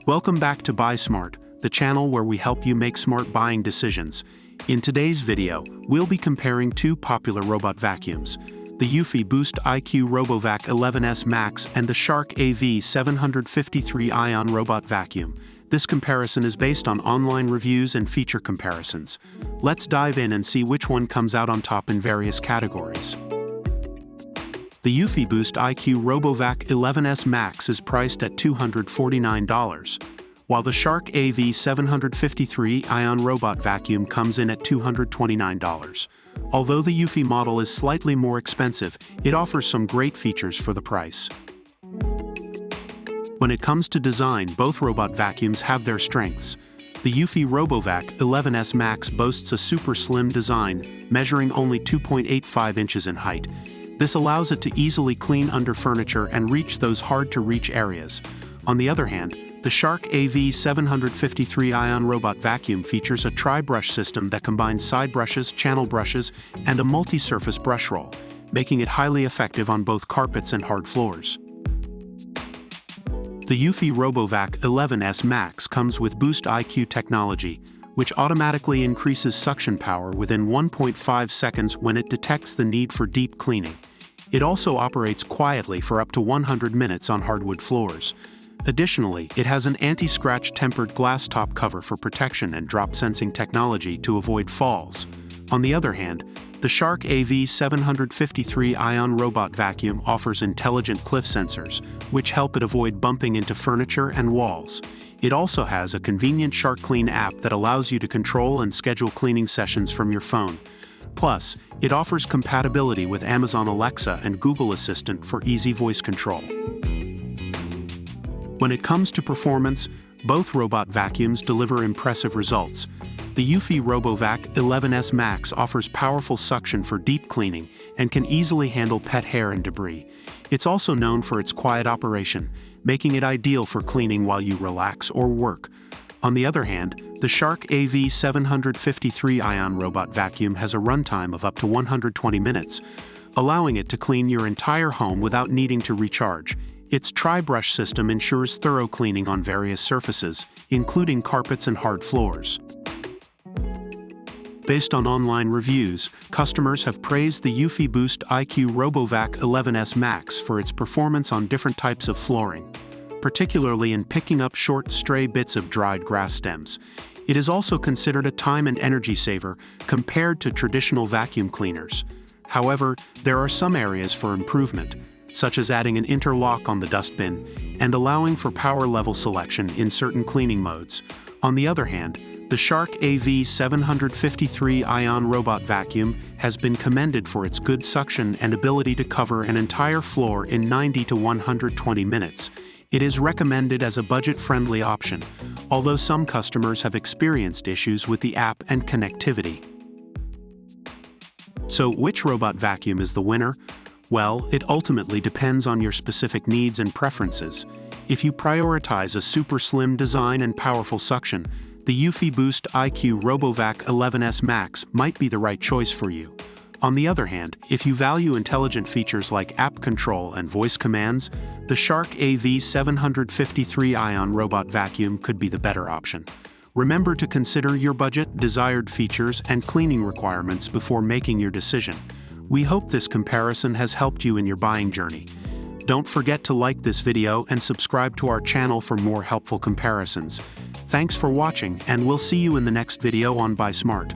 Welcome back to Buy Smart, the channel where we help you make smart buying decisions. In today's video, we'll be comparing two popular robot vacuums, the Eufy Boost IQ RoboVac 11S Max and the Shark AV753 Ion Robot Vacuum. This comparison is based on online reviews and feature comparisons. Let's dive in and see which one comes out on top in various categories. The Eufy Boost IQ RoboVac 11S Max is priced at $249, while the Shark AV753 Ion Robot Vacuum comes in at $229. Although the Eufy model is slightly more expensive, it offers some great features for the price. When it comes to design, both robot vacuums have their strengths. The Eufy RoboVac 11S Max boasts a super slim design, measuring only 2.85 inches in height. This allows it to easily clean under furniture and reach those hard-to-reach areas. On the other hand, the Shark AV753 Ion Robot Vacuum features a tri-brush system that combines side brushes, channel brushes, and a multi-surface brush roll, making it highly effective on both carpets and hard floors. The Eufy RoboVac 11S Max comes with Boost IQ technology, which automatically increases suction power within 1.5 seconds when it detects the need for deep cleaning. It also operates quietly for up to 100 minutes on hardwood floors. Additionally, it has an anti-scratch tempered glass top cover for protection and drop sensing technology to avoid falls. On the other hand, the Shark AV753 Ion Robot Vacuum offers intelligent cliff sensors, which help it avoid bumping into furniture and walls. It also has a convenient Shark Clean app that allows you to control and schedule cleaning sessions from your phone. Plus, it offers compatibility with Amazon Alexa and Google Assistant for easy voice control. When it comes to performance, both robot vacuums deliver impressive results. The Eufy RoboVac 11S Max offers powerful suction for deep cleaning and can easily handle pet hair and debris. It's also known for its quiet operation, making it ideal for cleaning while you relax or work. On the other hand, the Shark AV753 Ion Robot Vacuum has a runtime of up to 120 minutes, allowing it to clean your entire home without needing to recharge. Its tri-brush system ensures thorough cleaning on various surfaces, including carpets and hard floors. Based on online reviews, customers have praised the Eufy Boost IQ RoboVac 11S Max for its performance on different types of flooring, particularly in picking up short, stray bits of dried grass stems. It is also considered a time and energy saver compared to traditional vacuum cleaners. However, there are some areas for improvement, such as adding an interlock on the dustbin and allowing for power level selection in certain cleaning modes. On the other hand, the Shark AV753 Ion Robot Vacuum has been commended for its good suction and ability to cover an entire floor in 90 to 120 minutes. It is recommended as a budget-friendly option, although some customers have experienced issues with the app and connectivity. So, which robot vacuum is the winner? Well, it ultimately depends on your specific needs and preferences. If you prioritize a super slim design and powerful suction, the Eufy Boost IQ RoboVac 11S Max might be the right choice for you. On the other hand, if you value intelligent features like app control and voice commands, the Shark AV753 Ion Robot Vacuum could be the better option. Remember to consider your budget, desired features, and cleaning requirements before making your decision. We hope this comparison has helped you in your buying journey. Don't forget to like this video and subscribe to our channel for more helpful comparisons. Thanks for watching, and we'll see you in the next video on Buy Smart.